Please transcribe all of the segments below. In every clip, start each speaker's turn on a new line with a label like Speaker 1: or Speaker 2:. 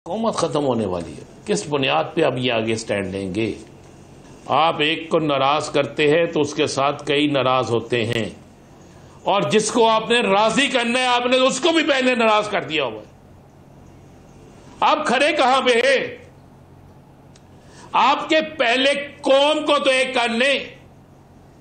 Speaker 1: حکومت ختم ہونے والی ہے، کس بنیاد پہ اب یہ آگے سٹینڈ لیں گے؟ آپ ایک کو ناراض کرتے ہیں تو اس کے ساتھ کئی ناراض ہوتے ہیں، اور جس کو آپ نے راضی کرنا ہے آپ نے اس کو بھی پہلے ناراض کر دیا ہوا ہے۔ آپ کھڑے کہاں پہ ہیں؟ آپ کے پہلے قوم کو تو ایک کر لیں،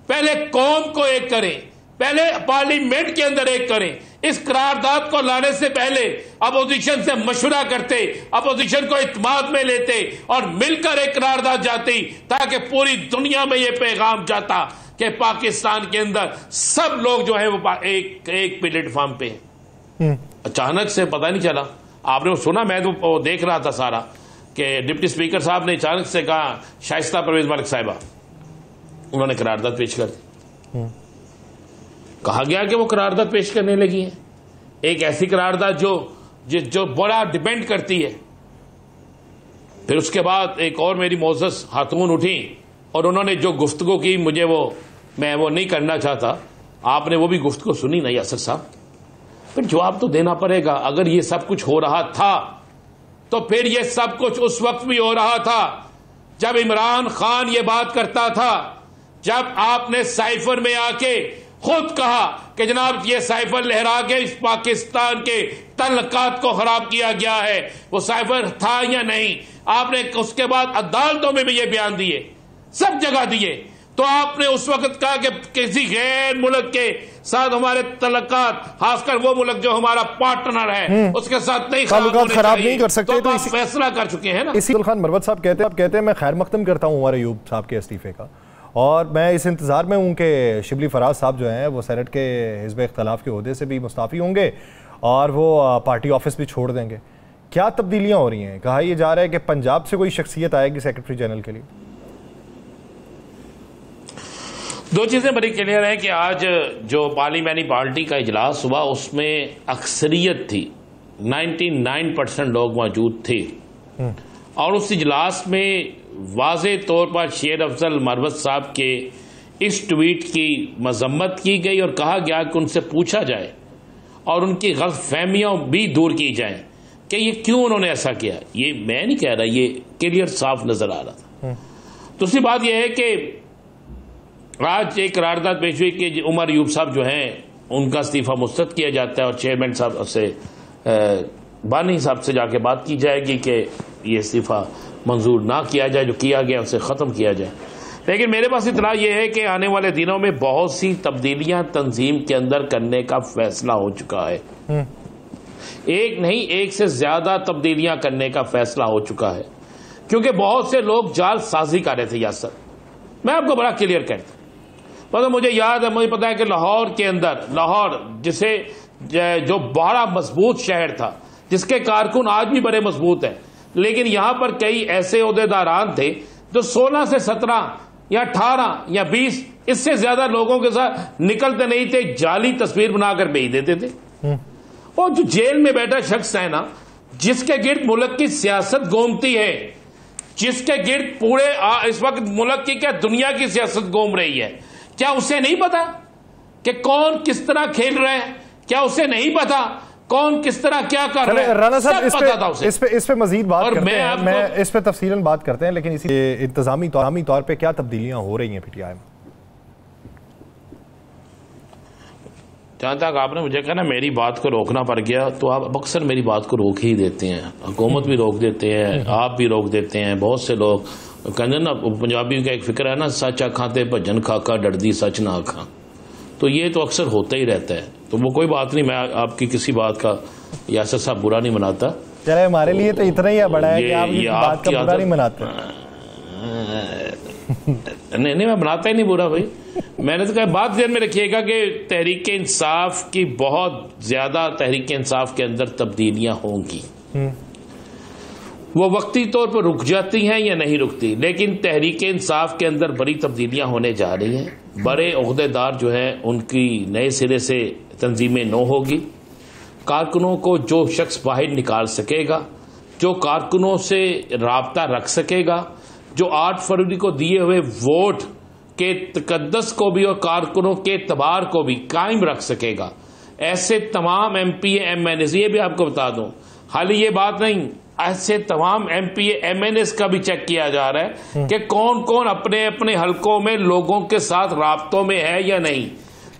Speaker 1: پہلے قوم کو ایک کریں، پہلے پارلیمنٹ کے اندر ایک کریں۔ اس قرارداد کو لانے سے پہلے اپوزیشن سے مشورہ کرتے، اپوزیشن کو اعتماد میں لیتے اور مل کر ایک قرارداد جاتی، تاکہ پوری دنیا میں یہ پیغام جاتا کہ پاکستان کے اندر سب لوگ جو ہیں وہ ایک پلیٹ فارم پہ ہیں۔ اچانک سے پتہ نہیں چلا، آپ نے سنا، میں تو دیکھ رہا تھا سارا، کہ ڈپٹی اسپیکر صاحب نے اچانک سے کہا شائستہ پرویز ملک صاحبہ، انہوں نے قرارداد پیش کر دی۔ کہا گیا کہ وہ قرارداد پیش کرنے لگی ہیں، ایک ایسی قرارداد جو بڑا ڈیپینڈ کرتی ہے۔ پھر اس کے بعد ایک اور میری معزز خاتون اٹھی اور انہوں نے جو گفتگو کی، میں وہ نہیں کرنا چاہتا، آپ نے وہ بھی گفتگو سنی نا یاسر صاحب؟ پھر جواب تو دینا پڑے گا۔ اگر یہ سب کچھ ہو رہا تھا تو پھر یہ سب کچھ اس وقت بھی ہو رہا تھا جب عمران خان یہ بات کرتا تھا، جب آپ نے سائفر میں آ کے خود کہا کہ جناب یہ سائفر لہرا کے اس پاکستان کے تعلقات کو خراب کیا گیا ہے۔ وہ سائفر تھا یا نہیں؟ آپ نے اس کے بعد عدالتوں میں بھی یہ بیان دیے، سب جگہ دیے۔ تو آپ نے اس وقت کہا کہ کسی غیر ملک کے ساتھ ہمارے تعلقات، خاص کر وہ ملک جو ہمارا پارٹنر ہے، اس کے ساتھ نہیں
Speaker 2: خراب نہیں کر سکتے۔
Speaker 1: تو آپ فیصلہ کر چکے ہیں نا۔
Speaker 2: اسی خان مروت صاحب کہتے ہیں میں خیر مقدم کرتا ہوں عمر ایوب صاحب کے استعفے کا، اور میں اس انتظار میں ہوں کہ شبلی فراز صاحب جو ہیں وہ سینٹ کے حزب اختلاف کے عہدے سے بھی مستعفی ہوں گے اور وہ پارٹی آفس بھی چھوڑ دیں گے۔ کیا تبدیلیاں ہو رہی ہیں؟ کہا یہ جا رہا ہے کہ پنجاب سے کوئی شخصیت آئے گی سیکرٹری جنرل کے لیے۔
Speaker 1: دو چیزیں بڑی کلیئر ہیں کہ آج جو پارلیمانی پارٹی کا اجلاس ہوا اس میں اکثریت تھی، 99% لوگ موجود تھے، اور اس اجلاس میں واضح طور پر شیر افضل مروت صاحب کے اس ٹویٹ کی مذمت کی گئی اور کہا گیا کہ ان سے پوچھا جائے اور ان کی غلط فہمیاں بھی دور کی جائیں کہ یہ کیوں انہوں نے ایسا کیا۔ یہ میں نہیں کہہ رہا، یہ کلیئر صاف نظر آ رہا تھا۔ دوسری بات یہ ہے کہ آج ایک قرارداد پیش ہوئی کہ عمر ایوب صاحب جو ہیں ان کا استعفیٰ مسترد کیا جاتا ہے اور چیئرمین صاحب سے بانی صاحب سے جا کے بات کی جائے گی کہ یہ استعفیٰ منظور نہ کیا جائے، جو کیا گیا اسے ختم کیا جائے۔ لیکن میرے پاس اطلاع یہ ہے کہ آنے والے دنوں میں بہت سی تبدیلیاں تنظیم کے اندر کرنے کا فیصلہ ہو چکا ہے۔ ایک نہیں، ایک سے زیادہ تبدیلیاں کرنے کا فیصلہ ہو چکا ہے، کیونکہ بہت سے لوگ جال سازی کر رہے تھے۔ یاسر، میں آپ کو بڑا کلیئر کہتا ہوں، مجھے یاد ہے، مجھے پتا ہے کہ لاہور کے اندر، لاہور جسے جو بڑا مضبوط شہر تھا، جس کے کارکن آج بھی بڑے مضبوط ہیں، لیکن یہاں پر کئی ایسے عہدیداران تھے جو 16 سے 17 یا 18 یا 20 اس سے زیادہ لوگوں کے ساتھ نکلتے نہیں تھے، جعلی تصویر بنا کر بھیج دیتے تھے۔ اور جو جیل میں بیٹھا شخص ہے نا، جس کے گرد ملک کی سیاست گھومتی ہے، جس کے گرد پورے اس وقت ملک کی کیا دنیا کی سیاست گھوم رہی ہے، کیا اسے نہیں پتا کہ کون کس طرح کھیل رہے ہیں؟ کیا اسے نہیں پتا کون کس طرح کیا کر رہے ہیں؟
Speaker 2: رانا صاحب اس پہ مزید بات کرتے ہیں، میں اس پہ تفصیلاً بات کرتے ہیں، لیکن اسی انتظامی طور پہ کیا تبدیلیاں ہو رہی ہیں پی ٹی آئی میں؟
Speaker 1: جہاں تک آپ نے مجھے کہا نا میری بات کو روکنا پڑ گیا، تو آپ اکثر میری بات کو روک ہی دیتے ہیں، حکومت بھی روک دیتے ہیں، آپ بھی روک دیتے ہیں، بہت سے لوگ کہتے ہیں نا، پنجابی کا ایک فکر ہے نا، سچ کھاتے بھجن کھاکا ڈردی سچ نہ کھا، تو یہ تو اکثر ہوتا ہی رہتا ہے۔ تو وہ کوئی بات نہیں، میں آپ کی کسی بات کا یاسر صاحب برا نہیں مناتا۔
Speaker 2: چلے ہمارے لیے تو اتنا ہی بڑا ہے کہ آپ کی بات کا برا نہیں مناتے۔
Speaker 1: نہیں، میں بناتا ہی نہیں برا بھائی۔ میں نے تو کہا بات ذہن میں رکھیے گا کہ تحریک انصاف کی بہت زیادہ تحریک انصاف کے اندر تبدیلیاں ہوں گی، وہ وقتی طور پر رک جاتی ہیں یا نہیں رکتی، لیکن تحریک انصاف کے اندر بڑی تبدیلیاں ہونے جا رہی ہیں۔ بڑے عہدیدار جو ہیں ان کی نئے سرے سے تنظیمیں نو ہوگی، کارکنوں کو جو شخص باہر نکال سکے گا، جو کارکنوں سے رابطہ رکھ سکے گا، جو 8 فروری کو دیے ہوئے ووٹ کے تقدس کو بھی اور کارکنوں کے اعتبار کو بھی قائم رکھ سکے گا، ایسے تمام ایم پی ایم این اے، یہ بھی آپ کو بتا دوں، خالی یہ بات نہیں، ایسے تمام M P M N S کا بھی چیک کیا جا رہا ہے کہ کون کون اپنے اپنے حلقوں میں لوگوں کے ساتھ رابطوں میں ہے یا نہیں،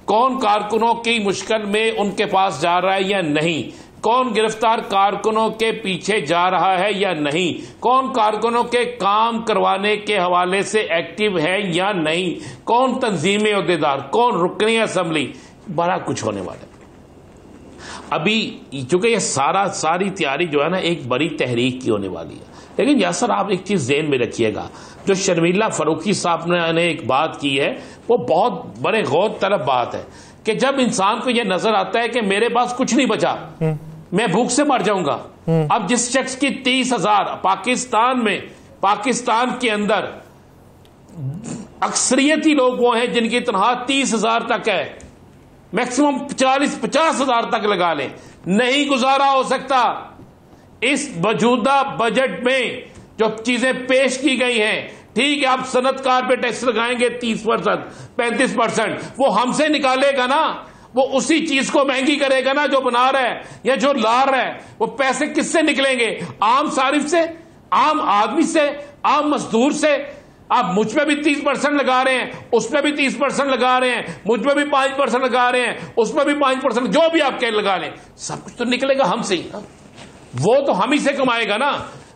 Speaker 1: کون کارکنوں کی مشکل میں ان کے پاس جا رہا ہے یا نہیں، کون گرفتار کارکنوں کے پیچھے جا رہا ہے یا نہیں، کون کارکنوں کے کام کروانے کے حوالے سے ایکٹیو ہے یا نہیں، کون تنظیمی عہدیدار، کون رکنی اسمبلی، بڑا کچھ ہونے والا ہے۔ ابھی چونکہ یہ ساری تیاری جو ہے نا ایک بڑی تحریک کی ہونے والی ہے، لیکن یاسر آپ ایک چیز ذہن میں رکھیے گا، جو شرمیلا فاروقی صاحب نے ایک بات کی ہے وہ بہت بڑے غور طلب بات ہے کہ جب انسان کو یہ نظر آتا ہے کہ میرے پاس کچھ نہیں بچا، میں بھوک سے مر جاؤں گا۔ اب جس شخص کی 30,000 پاکستان کے اندر اکثریتی لوگ وہ ہیں جن کی تنخواہ 30,000 تک ہے، میکسیمم 40-50,000 تک لگا لیں، نہیں گزارا ہو سکتا۔ اس موجودہ بجٹ میں جو چیزیں پیش کی گئی ہیں، ٹھیک ہے آپ صنعت کار پہ ٹیکس لگائیں گے 30%، 35%، وہ ہم سے نکالے گا نا، وہ اسی چیز کو مہنگی کرے گا نا جو بنا رہا ہے یا جو لا رہا ہے۔ وہ پیسے کس سے نکلیں گے؟ عام صارف سے، عام آدمی سے، عام مزدور سے۔ آپ مجھ پہ بھی 30% لگا رہے ہیں، اس پہ بھی 30% لگا رہے ہیں، مجھ پہ بھی 5% لگا رہے ہیں، اس پہ بھی 5%، جو بھی آپ کے لگا لیں، سب کچھ تو نکلے گا ہم سے ہی۔ وہ تو ہم ہی سے کمائے گا نا۔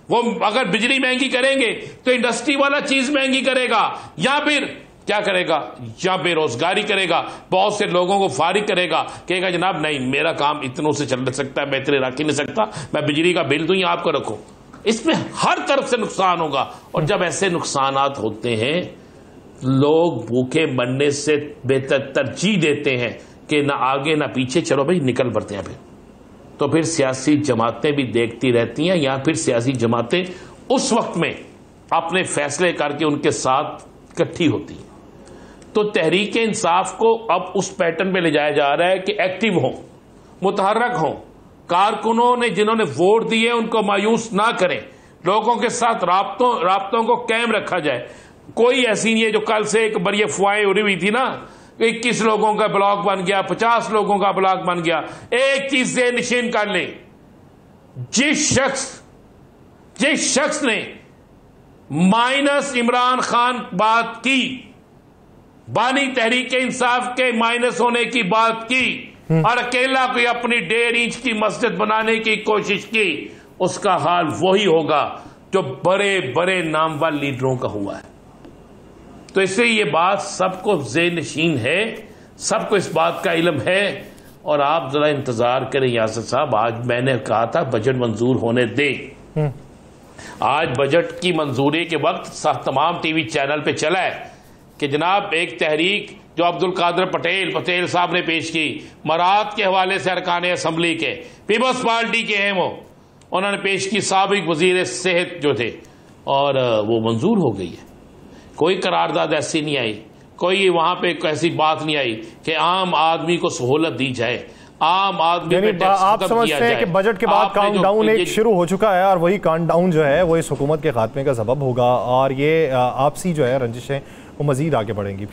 Speaker 1: وہ اگر بجلی مہنگی کریں گے تو انڈسٹری والا چیز مہنگی کرے گا، یا پھر کیا کرے گا؟ یا بے روزگاری کرے گا، بہت سے لوگوں کو فارغ کرے گا، کہے گا جناب نہیں میرا کام اتنوں سے چل سکتا ہے، میں اتنے رکھ ہی نہیں سکتا، میں بجلی کا بل دوں یا آپ کو رکھو۔ اس میں ہر طرف سے نقصان ہوگا، اور جب ایسے نقصانات ہوتے ہیں لوگ بھوکے مرنے سے بہتر ترجیح دیتے ہیں کہ نہ آگے نہ پیچھے، چلو بھائی نکل پڑتے ہیں۔ تو پھر سیاسی جماعتیں بھی دیکھتی رہتی ہیں، یا پھر سیاسی جماعتیں اس وقت میں اپنے فیصلے کر کے ان کے ساتھ اکٹھی ہوتی ہیں۔ تو تحریک انصاف کو اب اس پیٹرن پہ لے جایا جا رہا ہے کہ ایکٹیو ہوں، متحرک ہوں، کارکنوں نے جنہوں نے ووٹ دیے ان کو مایوس نہ کریں، لوگوں کے ساتھ رابطوں کو قائم رکھا جائے۔ کوئی ایسی نہیں ہے جو کل سے ایک بڑی افواہیں اڑی ہوئی تھی نا، 21 لوگوں کا بلاک بن گیا، 50 لوگوں کا بلاک بن گیا۔ ایک چیز سے نشین کر لیں، جس شخص نے مائنس عمران خان بات کی، بانی تحریک انصاف کے مائنس ہونے کی بات کی، اور اکیلا کوئی اپنی 1.5 انچ کی مسجد بنانے کی کوشش کی، اس کا حال وہی ہوگا جو بڑے بڑے نامور لیڈروں کا ہوا ہے۔ تو اس سے یہ بات سب کو ذہن نشین ہے، سب کو اس بات کا علم ہے، اور آپ ذرا انتظار کریں یاسر صاحب۔ آج میں نے کہا تھا بجٹ منظور ہونے دیں، آج بجٹ کی منظوری کے وقت تمام ٹی وی چینل پہ چلا ہے کہ جناب ایک تحریک جو عبدالقادر پٹیل صاحب نے پیش کی، مراعات کے حوالے سے ارکان اسمبلی کے، پیپلز پارٹی کے ہیں، وہ انہوں نے پیش کی، سابق وزیر صحت جو تھے، اور وہ منظور ہو گئی ہے۔ کوئی قرارداد ایسی نہیں آئی، کوئی وہاں پہ ایسی بات نہیں آئی کہ عام آدمی کو سہولت دی جائے، عام آدمی پہ ٹیکس
Speaker 2: آپ سمجھتے ہیں کہ بجٹ کے بعد کاؤنٹ ڈاؤن ایک شروع ہو چکا ہے، اور وہی کاؤنٹ ڈاؤن جو ہے وہ اس حکومت کے خاتمے کا سبب ہوگا، اور یہ آپسی جو ہے رنجشیں وہ مزید آگے بڑھیں گی؟